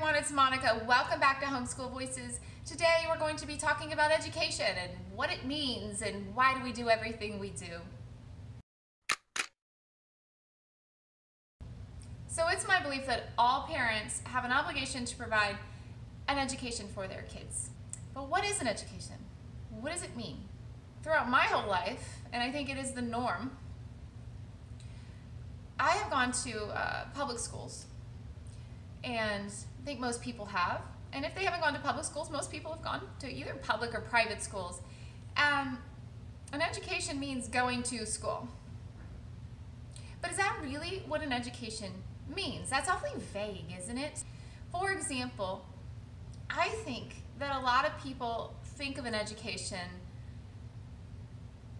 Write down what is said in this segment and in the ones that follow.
everyone, it's Monica. Welcome back to Homeschool Voices. Today we're going to be talking about education and what it means and why do we do everything we do. So it's my belief that all parents have an obligation to provide an education for their kids. But what is an education? What does it mean? Throughout my whole life, and I think it is the norm, I have gone to public schools. And I think most people have. And if they haven't gone to public schools, most people have gone to either public or private schools. An education means going to school. But is that really what an education means? That's awfully vague, isn't it? For example, I think that a lot of people think of an education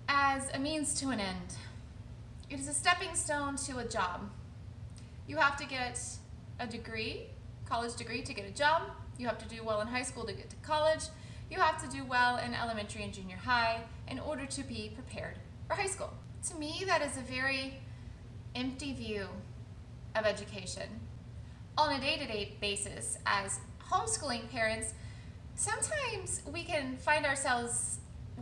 as a means to an end. It is a stepping stone to a job. You have to get a degree, college degree, to get a job. You have to do well in high school to get to college. You have to do well in elementary and junior high in order to be prepared for high school. To me, that is a very empty view of education. On a day-to-day basis, as homeschooling parents, sometimes we can find ourselves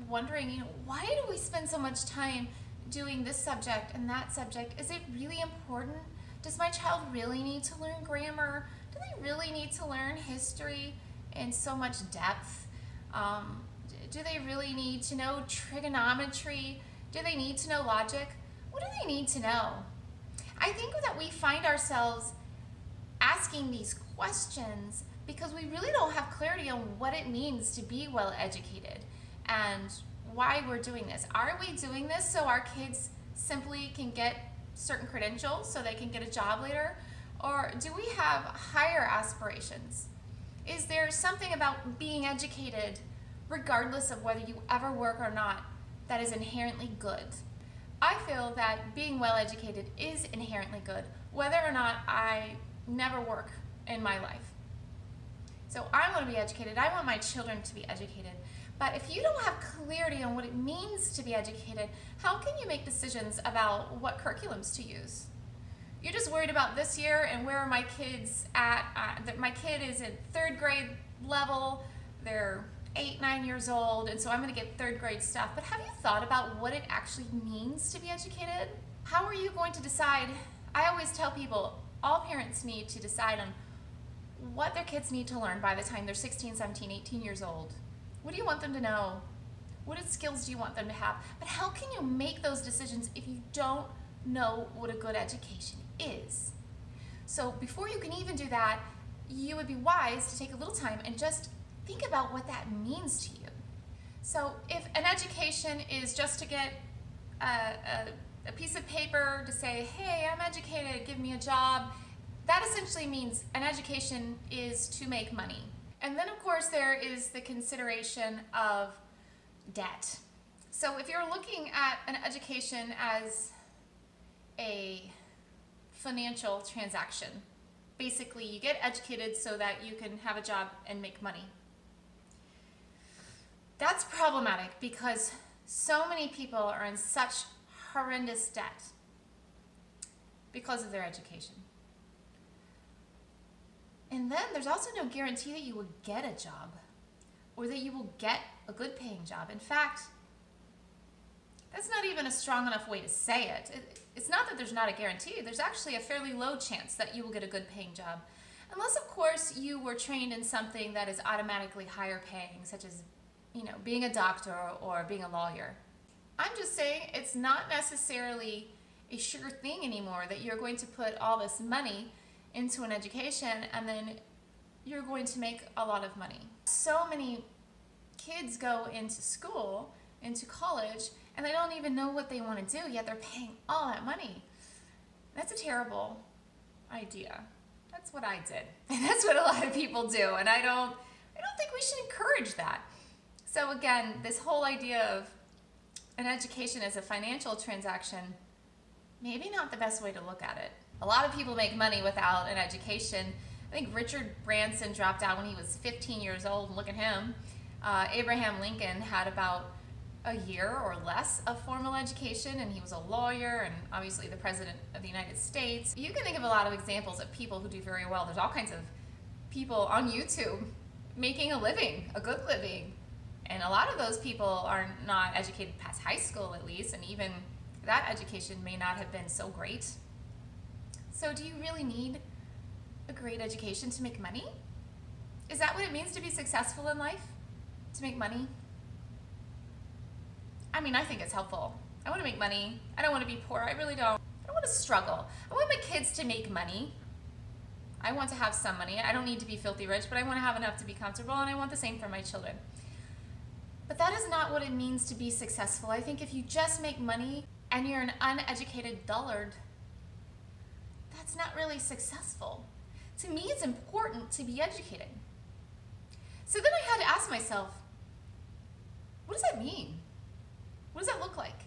wondering, why do we spend so much time doing this subject and that subject? Is it really important? Does my child really need to learn grammar? Do they really need to learn history in so much depth? Do they really need to know trigonometry? Do they need to know logic? What do they need to know? I think that we find ourselves asking these questions because we really don't have clarity on what it means to be well educated and why we're doing this. Are we doing this so our kids simply can get certain credentials so they can get a job later? Or do we have higher aspirations? Is there something about being educated, regardless of whether you ever work or not, that is inherently good? I feel that being well educated is inherently good, whether or not I never work in my life. So I want to be educated. I want my children to be educated. But if you don't have clarity on what it means to be educated, how can you make decisions about what curriculums to use? You're just worried about this year and where are my kids at? My kid is at third grade level. They're 8, 9 years old, and so I'm going to get third grade stuff. But have you thought about what it actually means to be educated? How are you going to decide? I always tell people, all parents need to decide on what their kids need to learn by the time they're 16, 17, 18 years old. What do you want them to know? What skills do you want them to have? But how can you make those decisions if you don't know what a good education is? So before you can even do that, you would be wise to take a little time and just think about what that means to you. So if an education is just to get a piece of paper to say, hey, I'm educated, give me a job, that essentially means an education is to make money. And then, of course, there is the consideration of debt. So if you're looking at an education as a financial transaction, basically you get educated so that you can have a job and make money. That's problematic because so many people are in such horrendous debt because of their education. And then there's also no guarantee that you will get a job or that you will get a good paying job. In fact, that's not even a strong enough way to say it. It's not that there's not a guarantee. There's actually a fairly low chance that you will get a good paying job. Unless, of course, you were trained in something that is automatically higher paying, such as, being a doctor or being a lawyer. I'm just saying it's not necessarily a sure thing anymore that you're going to put all this money into an education and then you're going to make a lot of money. So many kids go into school, into college, and they don't even know what they want to do, yet they're paying all that money. That's a terrible idea. That's what I did. And that's what a lot of people do, and I don't think we should encourage that. So again, this whole idea of an education as a financial transaction, maybe not the best way to look at it. A lot of people make money without an education. I think Richard Branson dropped out when he was 15 years old, and look at him. Abraham Lincoln had about a year or less of formal education, and he was a lawyer and obviously the President of the United States. You can think of a lot of examples of people who do very well. There's all kinds of people on YouTube making a living, a good living. And a lot of those people are not educated past high school, at least, and even that education may not have been so great. So do you really need a great education to make money? Is that what it means to be successful in life? To make money? I mean, I think it's helpful. I want to make money. I don't want to be poor. I really don't. I don't want to struggle. I want my kids to make money. I want to have some money. I don't need to be filthy rich, but I want to have enough to be comfortable, and I want the same for my children. But that is not what it means to be successful. I think if you just make money and you're an uneducated dullard, that's not really successful. To me, it's important to be educated. So then I had to ask myself, what does that mean? What does that look like?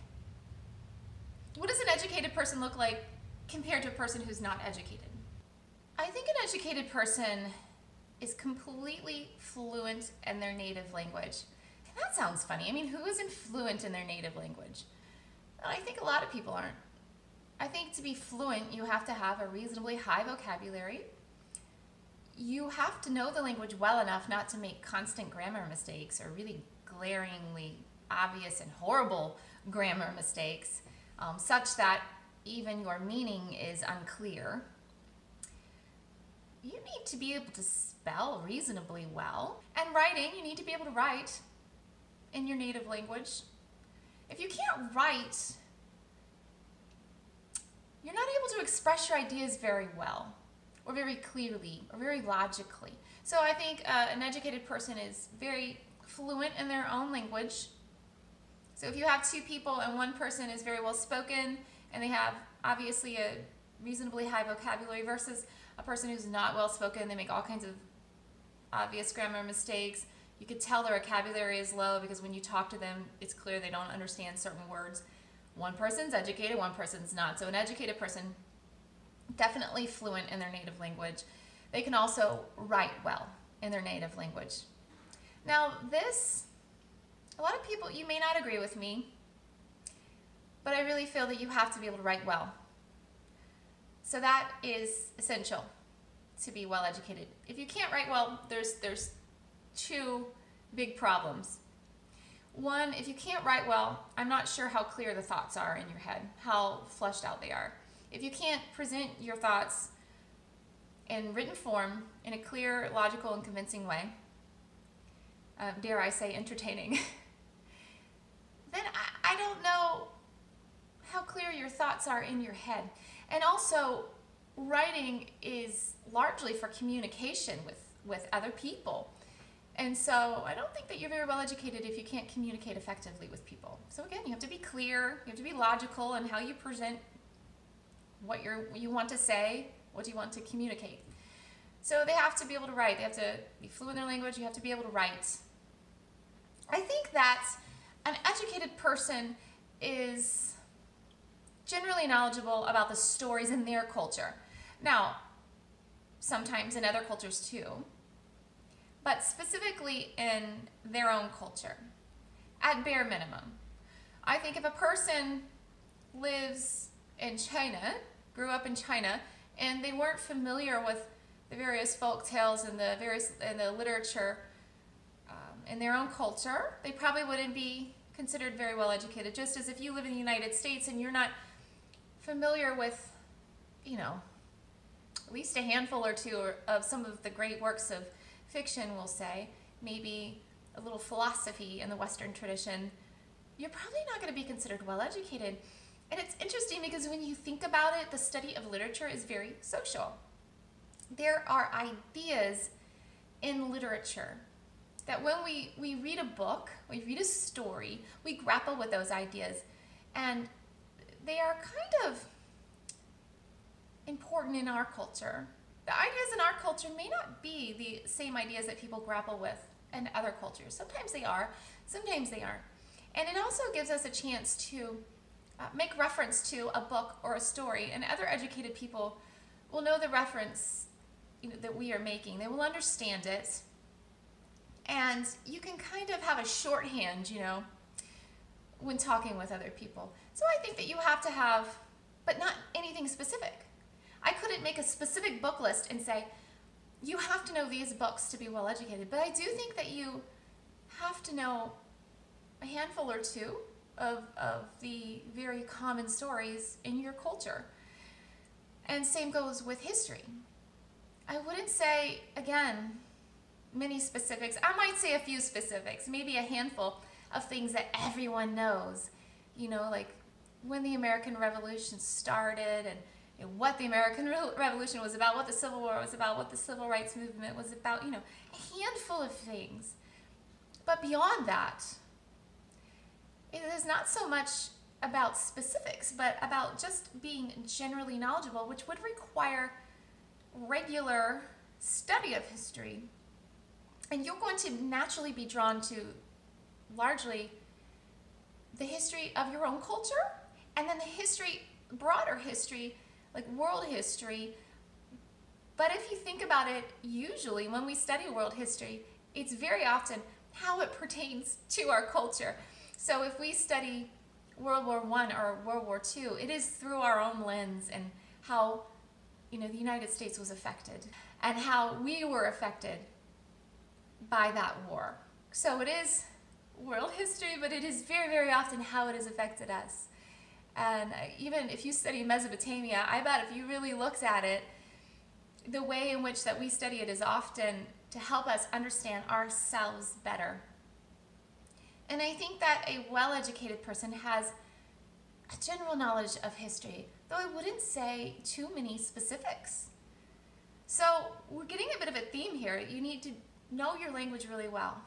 What does an educated person look like compared to a person who's not educated? I think an educated person is completely fluent in their native language. And that sounds funny. I mean, who isn't fluent in their native language? I think a lot of people aren't. I think to be fluent, you have to have a reasonably high vocabulary. You have to know the language well enough not to make constant grammar mistakes or really glaringly obvious and horrible grammar mistakes, such that even your meaning is unclear. You need to be able to spell reasonably well. And writing, you need to be able to write in your native language. If you can't write, you're not able to express your ideas very well, or very clearly, or very logically. So I think an educated person is very fluent in their own language. So if you have two people and one person is very well spoken and they have obviously a reasonably high vocabulary versus a person who's not well spoken, they make all kinds of obvious grammar mistakes. You could tell their vocabulary is low because when you talk to them, it's clear they don't understand certain words. One person's educated, one person's not. So an educated person, definitely fluent in their native language. They can also write well in their native language. Now this, a lot of people, you may not agree with me, but I really feel that you have to be able to write well. So that is essential to be well educated. If you can't write well, there's two big problems. One, if you can't write well, I'm not sure how clear the thoughts are in your head, how fleshed out they are. If you can't present your thoughts in written form in a clear, logical, and convincing way, dare I say entertaining, then I don't know how clear your thoughts are in your head. And also, writing is largely for communication with other people. And so I don't think that you're very well educated if you can't communicate effectively with people. So again, you have to be clear, you have to be logical in how you present what you want to say, what you want to communicate. So they have to be able to write, they have to be fluent in their language, you have to be able to write. I think that an educated person is generally knowledgeable about the stories in their culture. Now, sometimes in other cultures too, but specifically in their own culture, at bare minimum. I think if a person lives in China, grew up in China, and they weren't familiar with the various folk tales and the literature in their own culture, they probably wouldn't be considered very well educated. Just as if you live in the United States and you're not familiar with, at least a handful or two of some of the great works of fiction, we'll say, maybe a little philosophy in the Western tradition, you're probably not going to be considered well educated. And it's interesting because when you think about it, the study of literature is very social. There are ideas in literature that when we read a book, we read a story, we grapple with those ideas. And they are kind of important in our culture. The ideas in our culture may not be the same ideas that people grapple with in other cultures. Sometimes they are, sometimes they aren't. And it also gives us a chance to make reference to a book or a story, and other educated people will know the reference that we are making. They will understand it, and you can kind of have a shorthand, when talking with other people. So I think that you have to have, but not anything specific. I couldn't make a specific book list and say, you have to know these books to be well educated, but I do think that you have to know a handful or two of the very common stories in your culture. And same goes with history. I wouldn't say, again, many specifics. I might say a few specifics, maybe a handful of things that everyone knows. You know, like when the American Revolution started and what the American Revolution was about, what the Civil War was about, what the Civil Rights Movement was about, you know, a handful of things. But beyond that, it is not so much about specifics, but about just being generally knowledgeable, which would require regular study of history. And you're going to naturally be drawn to largely the history of your own culture, and then the history, broader history, like world history. But if you think about it, usually when we study world history, it's very often how it pertains to our culture. So if we study World War I or World War II, it is through our own lens and how, you know, the United States was affected and how we were affected by that war. So it is world history, but it is very, very often how it has affected us. And even if you study Mesopotamia, I bet if you really looked at it, the way in which that we study it is often to help us understand ourselves better. And I think that a well-educated person has a general knowledge of history, though I wouldn't say too many specifics. So we're getting a bit of a theme here. You need to know your language really well.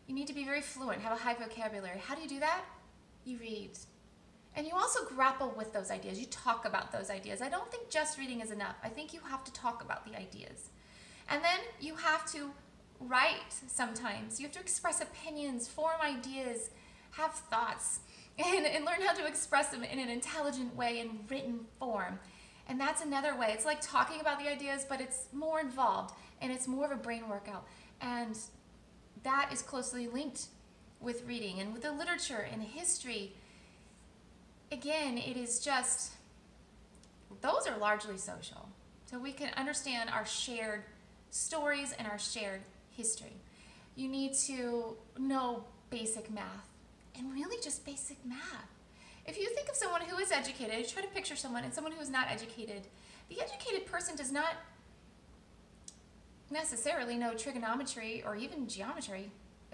You need to be very fluent, have a high vocabulary. How do you do that? You read. And you also grapple with those ideas. You talk about those ideas. I don't think just reading is enough. I think you have to talk about the ideas. And then you have to write sometimes. You have to express opinions, form ideas, have thoughts, and learn how to express them in an intelligent way in written form. And that's another way. It's like talking about the ideas, but it's more involved, and it's more of a brain workout. And that is closely linked with reading and with the literature and history. Again, it is just, those are largely social. So we can understand our shared stories and our shared history. You need to know basic math, and really just basic math. If you think of someone who is educated, try to picture someone and someone who is not educated. The educated person does not necessarily know trigonometry or even geometry.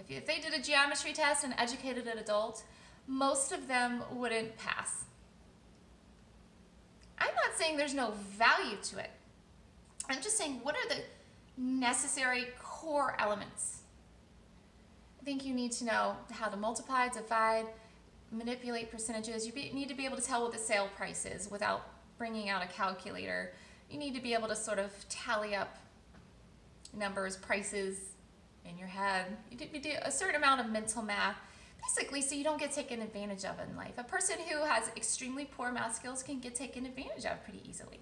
If they did a geometry test and educated an adult, most of them wouldn't pass. I'm not saying there's no value to it. I'm just saying, what are the necessary core elements? I think you need to know how to multiply, divide, manipulate percentages. You need to be able to tell what the sale price is without bringing out a calculator. You need to be able to sort of tally up numbers, prices in your head. You do a certain amount of mental math, basically, so you don't get taken advantage of in life. A person who has extremely poor math skills can get taken advantage of pretty easily.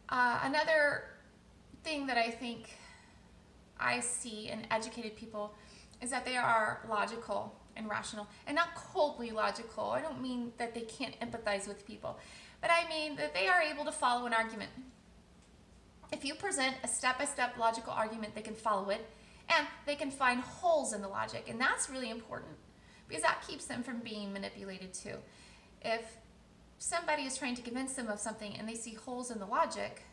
Another thing that I think I see in educated people is that they are logical and rational, and not coldly logical. I don't mean that they can't empathize with people, but I mean that they are able to follow an argument. If you present a step-by-step logical argument, they can follow it, and they can find holes in the logic, and that's really important because that keeps them from being manipulated too. If somebody is trying to convince them of something and they see holes in the logic,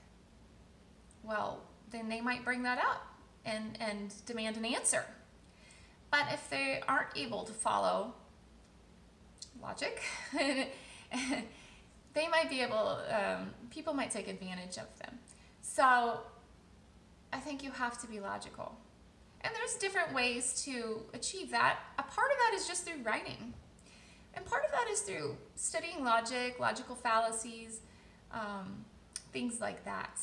well, then they might bring that up and demand an answer. But if they aren't able to follow logic, they might be able, people might take advantage of them. So I think you have to be logical. And there's different ways to achieve that. A part of that is just through writing. And part of that is through studying logic, logical fallacies, things like that.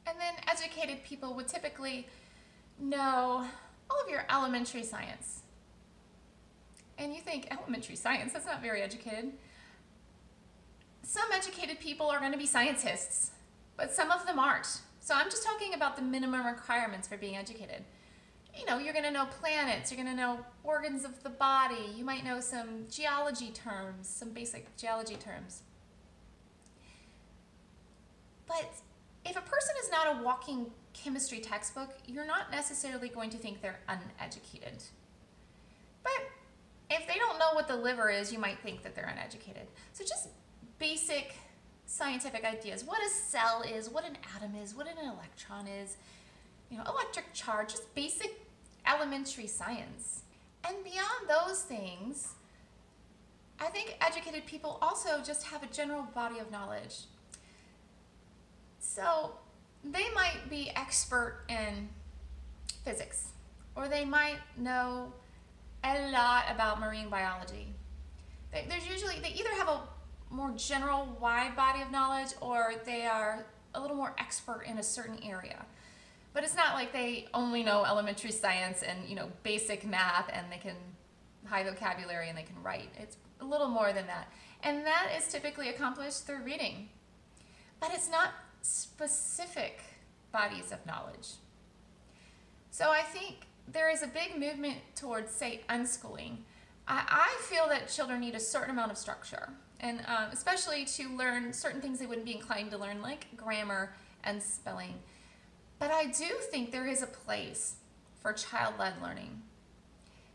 And then educated people would typically know all of your elementary science. And you think, elementary science, that's not very educated. Some educated people are going to be scientists, but some of them aren't. So I'm just talking about the minimum requirements for being educated. You know, you're going to know planets, you're going to know organs of the body, you might know some geology terms, some basic geology terms. But if a person is not a walking chemistry textbook, you're not necessarily going to think they're uneducated. But if they don't know what the liver is, you might think that they're uneducated. So just basic scientific ideas. What a cell is, what an atom is, what an electron is, electric charge, just basic elementary science. And beyond those things, I think educated people also just have a general body of knowledge. So they might be expert in physics, or they might know a lot about marine biology. They either have a more general wide body of knowledge, or they are a little more expert in a certain area. But it's not like they only know elementary science and basic math, and they can high vocabulary and they can write. It's a little more than that. And that is typically accomplished through reading. But it's not specific bodies of knowledge. So I think there is a big movement towards, say, unschooling. I feel that children need a certain amount of structure, and especially to learn certain things they wouldn't be inclined to learn, like grammar and spelling. But I do think there is a place for child-led learning.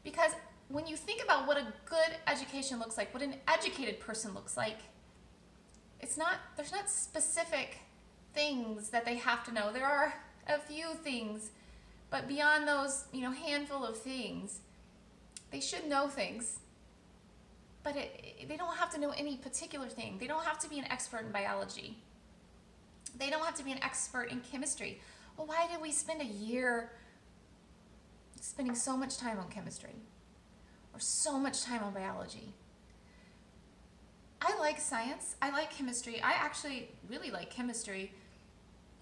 Because when you think about what a good education looks like, what an educated person looks like, there's not specific things that they have to know. There are a few things, but beyond those, handful of things, they should know things. But they don't have to know any particular thing. They don't have to be an expert in biology. They don't have to be an expert in chemistry. Well, why did we spend a year spending so much time on chemistry or so much time on biology? I like science. I like chemistry. I actually really like chemistry.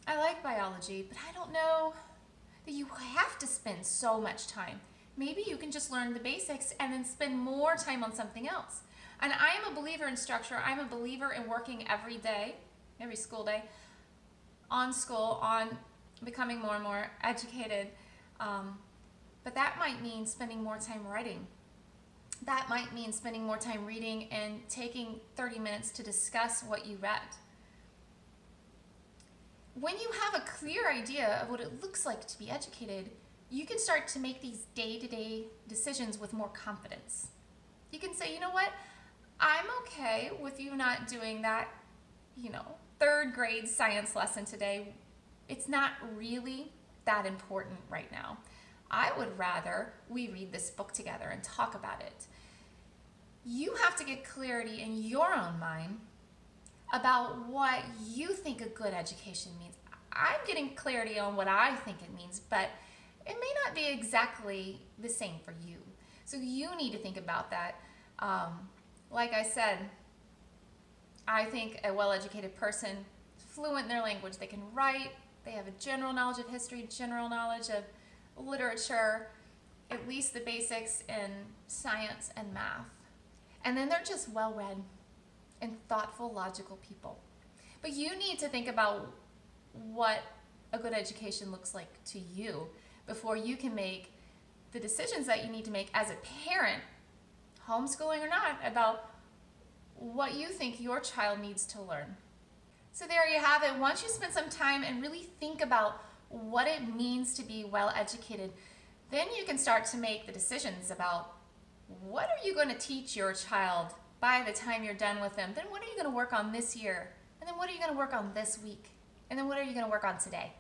I like biology, but I don't know that you have to spend so much time. Maybe you can just learn the basics and then spend more time on something else. And I am a believer in structure. I'm a believer in working every day, every school day, on school, on becoming more and more educated. But that might mean spending more time writing. That might mean spending more time reading and taking 30 minutes to discuss what you read. When you have a clear idea of what it looks like to be educated, you can start to make these day-to-day decisions with more confidence. You can say, you know what, I'm okay with you not doing that, third grade science lesson today. It's not really that important right now. I would rather we read this book together and talk about it. You have to get clarity in your own mind about what you think a good education means. I'm getting clarity on what I think it means, but it may not be exactly the same for you. So you need to think about that. Like I said, I think a well-educated person is fluent in their language. They can write, they have a general knowledge of history, general knowledge of literature, at least the basics in science and math. And then they're just well-read and thoughtful, logical people. But you need to think about what a good education looks like to you before you can make the decisions that you need to make as a parent, homeschooling or not, about what you think your child needs to learn. So there you have it. Once you spend some time and really think about what it means to be well educated, then you can start to make the decisions about what are you going to teach your child by the time you're done with them. Then what are you going to work on this year? And then what are you going to work on this week? And then what are you going to work on today?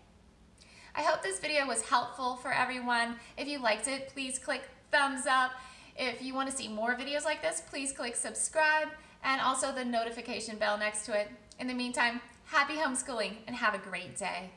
I hope this video was helpful for everyone. If you liked it, please click thumbs up. If you want to see more videos like this, please click subscribe and also the notification bell next to it. In the meantime, happy homeschooling and have a great day.